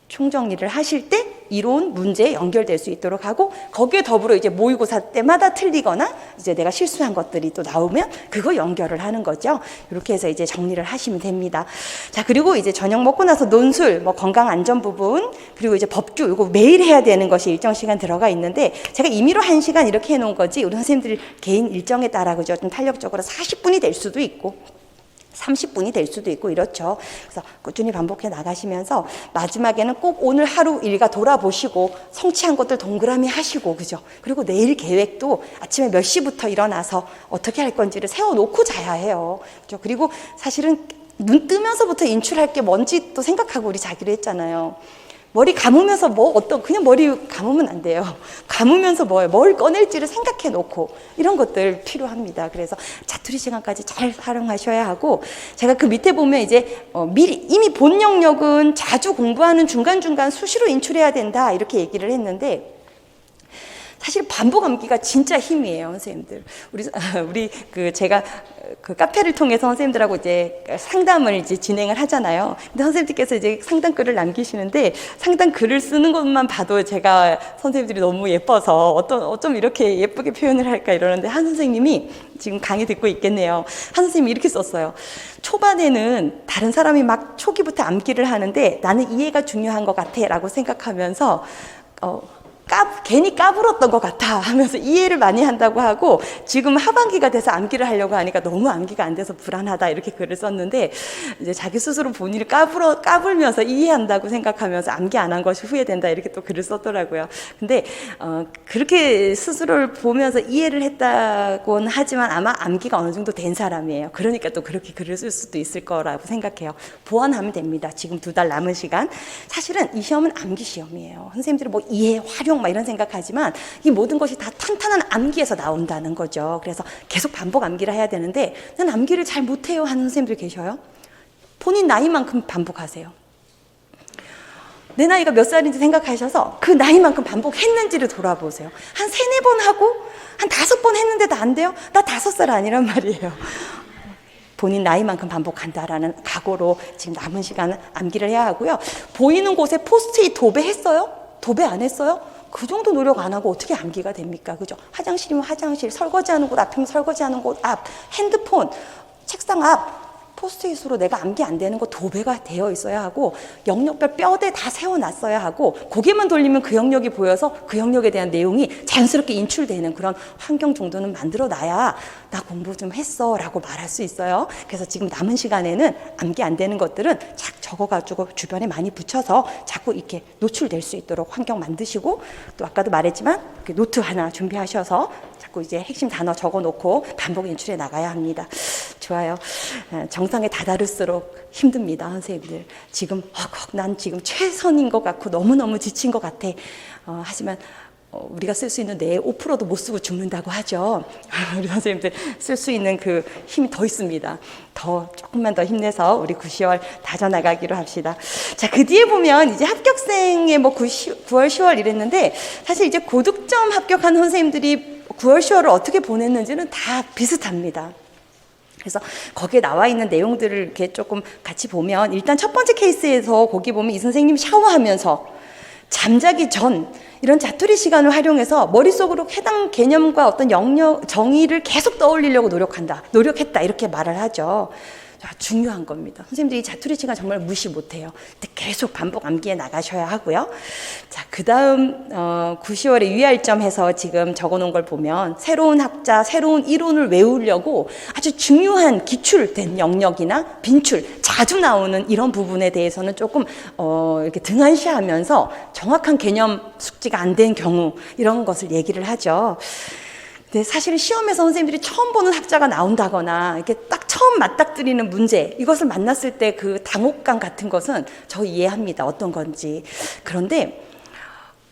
총정리를 하실 때 이론, 문제 연결될 수 있도록 하고, 거기에 더불어 이제 모의고사 때마다 틀리거나 이제 내가 실수한 것들이 또 나오면 그거 연결을 하는 거죠. 이렇게 해서 이제 정리를 하시면 됩니다. 자, 그리고 이제 저녁 먹고 나서 논술, 건강 안전 부분, 그리고 이제 법규, 이거 매일 해야 되는 것이 일정 시간 들어가 있는데, 제가 임의로 1시간 이렇게 해놓은 거지, 우리 선생님들 개인 일정에 따라 그죠? 좀 탄력적으로 40분이 될 수도 있고, 30분이 될 수도 있고 이렇죠. 그래서 꾸준히 반복해 나가시면서 마지막에는 꼭 오늘 하루 일과 돌아보시고 성취한 것들 동그라미 하시고, 그죠? 그리고 내일 계획도 아침에 몇 시부터 일어나서 어떻게 할 건지를 세워놓고 자야 해요. 그죠? 그리고 사실은 눈 뜨면서부터 인출할 게 뭔지 또 생각하고 우리 자기로 했잖아요. 머리 감으면서 그냥 머리 감으면 안 돼요. 감으면서 뭘 꺼낼지를 생각해 놓고 이런 것들 필요합니다. 그래서 자투리 시간까지 잘 활용하셔야 하고, 제가 그 밑에 보면 이제 미리 이미 본 영역은 자주 공부하는 중간중간 수시로 인출해야 된다 이렇게 얘기를 했는데, 사실 반복 암기가 진짜 힘이에요, 선생님들. 제가 그 카페를 통해서 선생님들하고 이제 상담을 이제 진행을 하잖아요. 근데 선생님들께서 이제 상담 글을 남기시는데, 상담 글을 쓰는 것만 봐도 제가 선생님들이 너무 예뻐서 어쩜 이렇게 예쁘게 표현을 할까 이러는데, 한 선생님이 지금 강의 듣고 있겠네요. 한 선생님이 이렇게 썼어요. 초반에는 다른 사람이 막 초기부터 암기를 하는데 나는 이해가 중요한 것 같아 라고 생각하면서 괜히 까불었던 것 같아 하면서 이해를 많이 한다고 하고, 지금 하반기가 돼서 암기를 하려고 하니까 너무 암기가 안 돼서 불안하다 이렇게 글을 썼는데, 이제 자기 스스로 본인을 까불면서 이해한다고 생각하면서 암기 안 한 것이 후회된다 이렇게 또 글을 썼더라고요. 근데 그렇게 스스로를 보면서 이해를 했다고는 하지만 아마 암기가 어느 정도 된 사람이에요. 그러니까 또 그렇게 글을 쓸 수도 있을 거라고 생각해요. 보완하면 됩니다. 지금 2달 남은 시간. 사실은 이 시험은 암기 시험이에요. 선생님들이 뭐 이해, 활용 막 이런 생각하지만 이 모든 것이 다 탄탄한 암기에서 나온다는 거죠. 그래서 계속 반복 암기를 해야 되는데, 난 암기를 잘 못해요 하는 선생님들 계셔요? 본인 나이만큼 반복하세요. 내 나이가 몇 살인지 생각하셔서 그 나이만큼 반복했는지를 돌아보세요. 한 3-4번 하고 한 5번 했는데도 안 돼요? 나 5살 아니란 말이에요. 본인 나이만큼 반복한다라는 각오로 지금 남은 시간은 암기를 해야 하고요. 보이는 곳에 포스트잇 도배했어요? 도배 안 했어요? 그 정도 노력 안 하고 어떻게 암기가 됩니까? 그죠? 화장실이면 화장실, 설거지하는 곳 앞이면 설거지하는 곳 앞, 핸드폰, 책상 앞, 포스트잇으로 내가 암기 안 되는 거 도배가 되어 있어야 하고, 영역별 뼈대 다 세워놨어야 하고, 고개만 돌리면 그 영역이 보여서 그 영역에 대한 내용이 자연스럽게 인출되는 그런 환경 정도는 만들어 놔야 나 공부 좀 했어 라고 말할 수 있어요. 그래서 지금 남은 시간에는 암기 안 되는 것들은 착 적어가지고 주변에 많이 붙여서 자꾸 이렇게 노출될 수 있도록 환경 만드시고, 또 아까도 말했지만 노트 하나 준비하셔서 자꾸 이제 핵심 단어 적어놓고 반복 인출해 나가야 합니다. 좋아요. 정상에 다다를수록 힘듭니다, 선생님들. 지금 난 지금 최선인 것 같고 너무너무 지친 것 같아. 하지만 우리가 쓸 수 있는 내 5%도 못 쓰고 죽는다고 하죠. 우리 선생님들 쓸 수 있는 그 힘이 더 있습니다. 조금만 더 힘내서 우리 9, 10월 다져나가기로 합시다. 자, 그 뒤에 보면 이제 합격생의 9월, 10월 이랬는데, 사실 이제 고득점 합격한 선생님들이 9월, 10월을 어떻게 보냈는지는 다 비슷합니다. 그래서 거기에 나와 있는 내용들을 이렇게 조금 같이 보면, 일단 첫 번째 케이스에서 거기 보면 이 선생님이 샤워하면서 잠자기 전 이런 자투리 시간을 활용해서 머릿속으로 해당 개념과 어떤 정의를 계속 떠올리려고 노력했다 이렇게 말을 하죠. 중요한 겁니다. 선생님들이 자투리 시간 정말 무시 못해요. 계속 반복 암기해 나가셔야 하고요. 자, 그 다음 9, 10월에 유의할 점 해서 지금 적어놓은 걸 보면, 새로운 학자, 새로운 이론을 외우려고 아주 중요한 기출된 영역이나 빈출, 자주 나오는 이런 부분에 대해서는 조금 이렇게 등한시하면서 정확한 개념 숙지가 안 된 경우 이런 것을 얘기를 하죠. 근데 사실은 시험에서 선생님들이 처음 보는 학자가 나온다거나 이렇게 딱 처음 맞닥뜨리는 문제, 이것을 만났을 때 그 당혹감 같은 것은 저 이해합니다. 어떤 건지. 그런데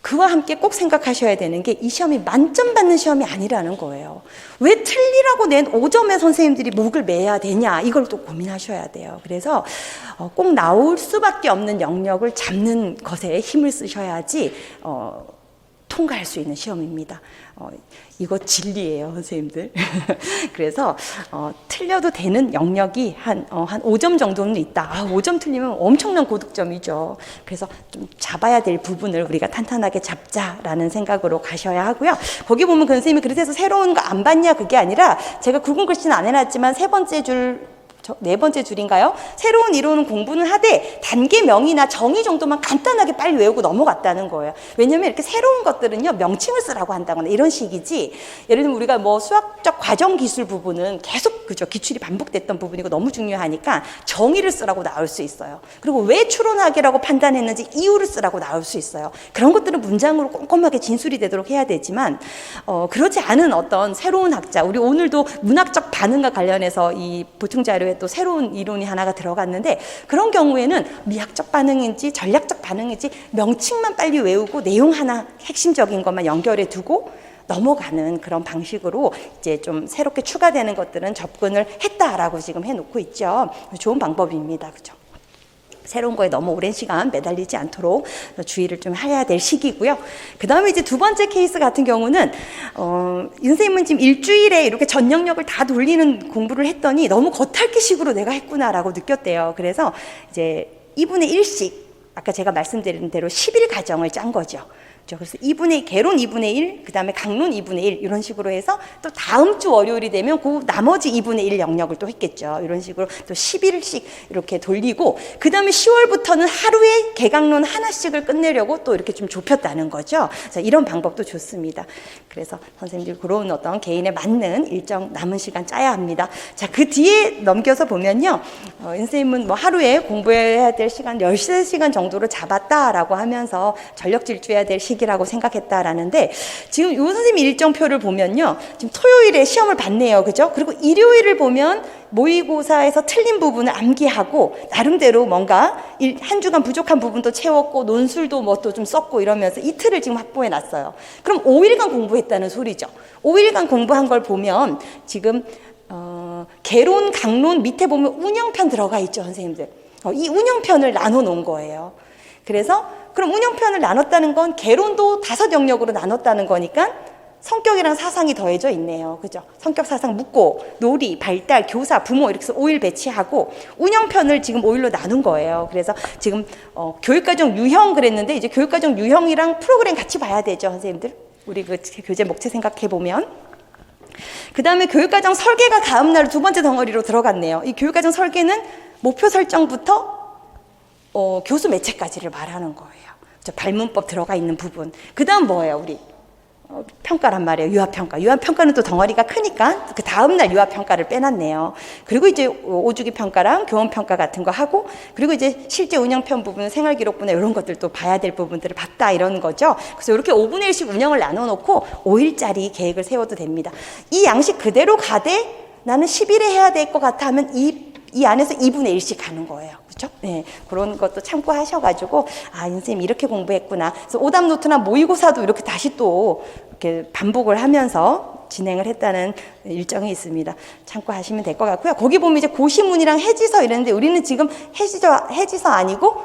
그와 함께 꼭 생각하셔야 되는 게, 이 시험이 만점 받는 시험이 아니라는 거예요. 왜 틀리라고 낸 5점의 선생님들이 목을 매야 되냐, 이걸 또 고민하셔야 돼요. 그래서 꼭 나올 수밖에 없는 영역을 잡는 것에 힘을 쓰셔야지 통과할 수 있는 시험입니다. 이거 진리예요, 선생님들. 그래서 틀려도 되는 영역이 한 5점 정도는 있다. 5점 틀리면 엄청난 고득점이죠. 그래서 좀 잡아야 될 부분을 우리가 탄탄하게 잡자라는 생각으로 가셔야 하고요. 거기 보면 그 선생님이 그래서 새로운 거 안 봤냐, 그게 아니라, 제가 굵은 글씨는 안 해놨지만 3번째 줄 네 번째 줄인가요? 새로운 이론은 공부는 하되 단계명이나 정의 정도만 간단하게 빨리 외우고 넘어갔다는 거예요. 왜냐면 이렇게 새로운 것들은요, 명칭을 쓰라고 한다거나 이런 식이지, 예를 들면 우리가 뭐 수학적 과정 기술 부분은 계속 그죠, 기출이 반복됐던 부분이고 너무 중요하니까 정의를 쓰라고 나올 수 있어요. 그리고 왜 추론하기라고 판단했는지 이유를 쓰라고 나올 수 있어요. 그런 것들은 문장으로 꼼꼼하게 진술이 되도록 해야 되지만 그렇지 않은 어떤 새로운 학자, 우리 오늘도 문학적 반응과 관련해서 이 보충 자료에 또 새로운 이론이 하나가 들어갔는데, 그런 경우에는 미학적 반응인지 전략적 반응인지 명칭만 빨리 외우고 내용 하나 핵심적인 것만 연결해 두고 넘어가는 그런 방식으로 이제 좀 새롭게 추가되는 것들은 접근을 했다라고 지금 해놓고 있죠. 좋은 방법입니다. 그죠? 새로운 거에 너무 오랜 시간 매달리지 않도록 주의를 좀 해야 될 시기고요. 그 다음에 이제 두 번째 케이스 같은 경우는, 이 선생님은 지금 일주일에 이렇게 전 영역을 다 돌리는 공부를 했더니 너무 겉핥기식으로 내가 했구나라고 느꼈대요. 그래서 이제 2분의 1씩, 아까 제가 말씀드린 대로 10일 과정을 짠 거죠. 그래서 개론 2분의 1, 그 다음에 강론 2분의 1 이런 식으로 해서 또 다음 주 월요일이 되면 그 나머지 2분의 1 영역을 또 했겠죠. 이런 식으로 또 10일씩 이렇게 돌리고, 그 다음에 10월부터는 하루에 개강론 하나씩을 끝내려고 또 이렇게 좀 좁혔다는 거죠. 그래서 이런 방법도 좋습니다. 그래서 선생님들 그런 어떤 개인에 맞는 일정 남은 시간 짜야 합니다. 자, 그 뒤에 넘겨서 보면요, 선생님은 뭐 하루에 공부해야 될 시간 13시간 정도를 잡았다라고 하면서 전력 질주해야 될 시기라고 생각했다라는데, 지금 이 선생님 일정표를 보면요, 지금 토요일에 시험을 봤네요. 그죠? 그리고 일요일을 보면 모의고사에서 틀린 부분을 암기하고 나름대로 뭔가 한 주간 부족한 부분도 채웠고 논술도 뭐 또 좀 썼고 이러면서 이틀을 지금 확보해 놨어요. 그럼 5일간 공부했다는 소리죠. 5일간 공부한 걸 보면 지금 개론, 강론 밑에 보면 운영편 들어가 있죠, 선생님들. 이 운영편을 나눠 놓은 거예요. 그래서 그럼 운영편을 나눴다는 건 개론도 5 영역으로 나눴다는 거니까 성격이랑 사상이 더해져 있네요. 그죠? 성격, 사상, 묻고, 놀이, 발달, 교사, 부모 이렇게 해서 5일 배치하고 운영편을 지금 5일로 나눈 거예요. 그래서 지금 교육과정 유형 그랬는데 이제 교육과정 유형이랑 프로그램 같이 봐야 되죠, 선생님들. 우리 그 교재 목차 생각해 보면. 그 다음에 교육과정 설계가 다음 날 두 번째 덩어리로 들어갔네요. 이 교육과정 설계는 목표 설정부터 교수 매체까지를 말하는 거예요. 발문법 들어가 있는 부분. 그 다음 뭐예요, 우리? 평가란 말이에요. 유아평가. 유아평가는 또 덩어리가 크니까 그 다음날 유아평가를 빼놨네요. 그리고 이제 5주기 평가랑 교원평가 같은 거 하고, 그리고 이제 실제 운영편 부분, 생활기록부나 이런 것들 또 봐야 될 부분들을 봤다 이런 거죠. 그래서 이렇게 5분의 1씩 운영을 나눠놓고 5일짜리 계획을 세워도 됩니다. 이 양식 그대로 가되 나는 10일에 해야 될 것 같아 하면 이 안에서 2분의 1씩 가는 거예요. 그렇죠? 네, 그런 것도 참고하셔가지고 선생님 이렇게 공부했구나. 그래서 오답 노트나 모의고사도 이렇게 다시 또 이렇게 반복을 하면서 진행을 했다는 일정이 있습니다. 참고하시면 될 것 같고요. 거기 보면 이제 고시문이랑 해지서 이랬는데 우리는 지금 해지서 아니고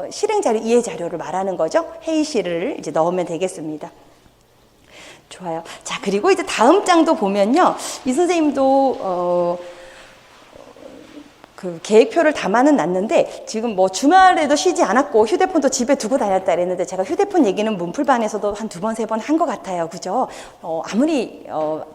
실행자료, 이해자료를 말하는 거죠. 회의실을 이제 넣으면 되겠습니다. 좋아요. 자, 그리고 이제 다음 장도 보면요, 이 선생님도 그 계획표를 담아는 놨는데 지금 뭐 주말에도 쉬지 않았고 휴대폰도 집에 두고 다녔다 그랬는데, 제가 휴대폰 얘기는 문풀반에서도 한 2번, 3번 한 것 같아요. 그죠? 아무리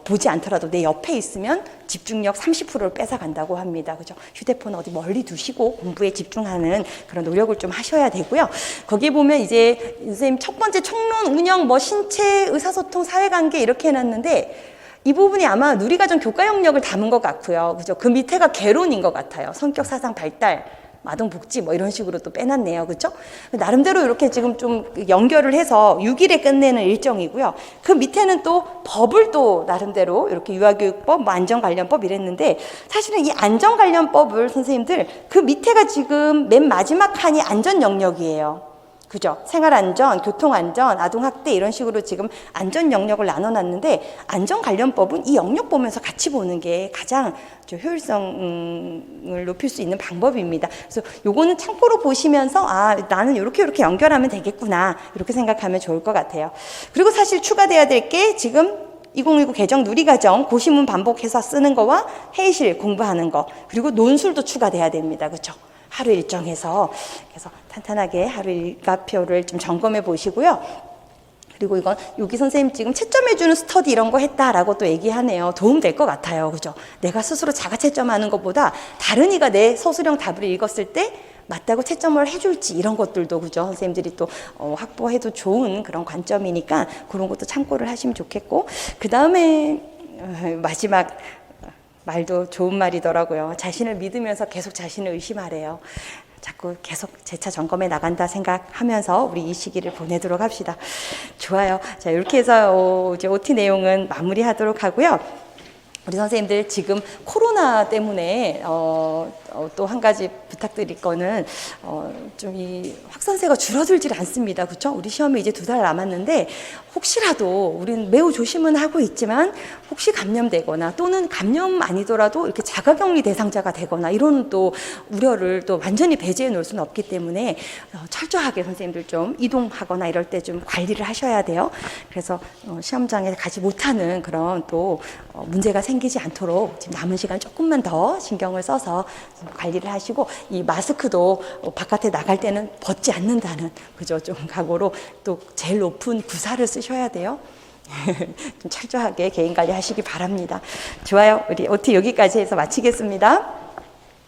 보지 않더라도 내 옆에 있으면 집중력 30%를 뺏어간다고 합니다. 그죠? 휴대폰 어디 멀리 두시고 공부에 집중하는 그런 노력을 좀 하셔야 되고요. 거기에 보면 이제 선생님 첫 번째 총론, 운영, 뭐 신체, 의사소통, 사회관계 이렇게 해놨는데, 이 부분이 아마 누리과정 교과 영역을 담은 것 같고요. 그죠? 그 밑에가 개론인 것 같아요. 성격, 사상, 발달, 아동복지 뭐 이런 식으로 또 빼놨네요. 그죠? 나름대로 이렇게 지금 좀 연결을 해서 6일에 끝내는 일정이고요. 그 밑에는 또 법을 또 나름대로 이렇게 유아교육법, 뭐 안전관련법 이랬는데, 사실은 이 안전관련법을 선생님들 그 밑에가 지금 맨 마지막 칸이 안전 영역이에요. 그죠? 생활안전, 교통안전, 아동학대 이런 식으로 지금 안전 영역을 나눠놨는데, 안전관련법은 이 영역 보면서 같이 보는 게 가장 효율성을 높일 수 있는 방법입니다. 그래서 요거는 참고로 보시면서 나는 이렇게 연결하면 되겠구나 이렇게 생각하면 좋을 것 같아요. 그리고 사실 추가돼야 될 게 지금 2019 개정 누리과정 고시문 반복해서 쓰는 거와 회의실 공부하는 거, 그리고 논술도 추가돼야 됩니다. 그렇죠? 하루 일정해서. 그래서 탄탄하게 하루 일과표를 좀 점검해 보시고요. 그리고 이건 여기 선생님 지금 채점해주는 스터디 이런 거 했다라고 또 얘기하네요. 도움될 것 같아요. 그죠? 내가 스스로 자가 채점하는 것보다 다른 이가 내 서술형 답을 읽었을 때 맞다고 채점을 해줄지 이런 것들도 그죠? 선생님들이 또 확보해도 좋은 그런 관점이니까 그런 것도 참고를 하시면 좋겠고, 그 다음에 마지막 말도 좋은 말이더라고요. 자신을 믿으면서 계속 자신을 의심하래요. 자꾸 계속 재차 점검해 나간다 생각하면서 우리 이 시기를 보내도록 합시다. 좋아요. 자, 이렇게 해서 이제 OT 내용은 마무리하도록 하고요. 우리 선생님들 지금 코로나 때문에 또 한 가지 부탁드릴 거는 좀 이 확산세가 줄어들질 않습니다. 그렇죠? 우리 시험이 이제 2달 남았는데 혹시라도 우리는 매우 조심은 하고 있지만 혹시 감염되거나 또는 감염 아니더라도 이렇게 자가격리 대상자가 되거나 이런 또 우려를 또 완전히 배제해 놓을 수는 없기 때문에 철저하게 선생님들 좀 이동하거나 이럴 때 좀 관리를 하셔야 돼요. 그래서 시험장에 가지 못하는 그런 또 문제가 생기지 않도록 지금 남은 시간 조금만 더 신경을 써서 관리를 하시고, 이 마스크도 바깥에 나갈 때는 벗지 않는다는 그죠? 좀 각오로 또 제일 높은 구사를 쓰셔야 돼요. 좀 철저하게 개인 관리 하시기 바랍니다. 좋아요. 우리 OT 여기까지 해서 마치겠습니다.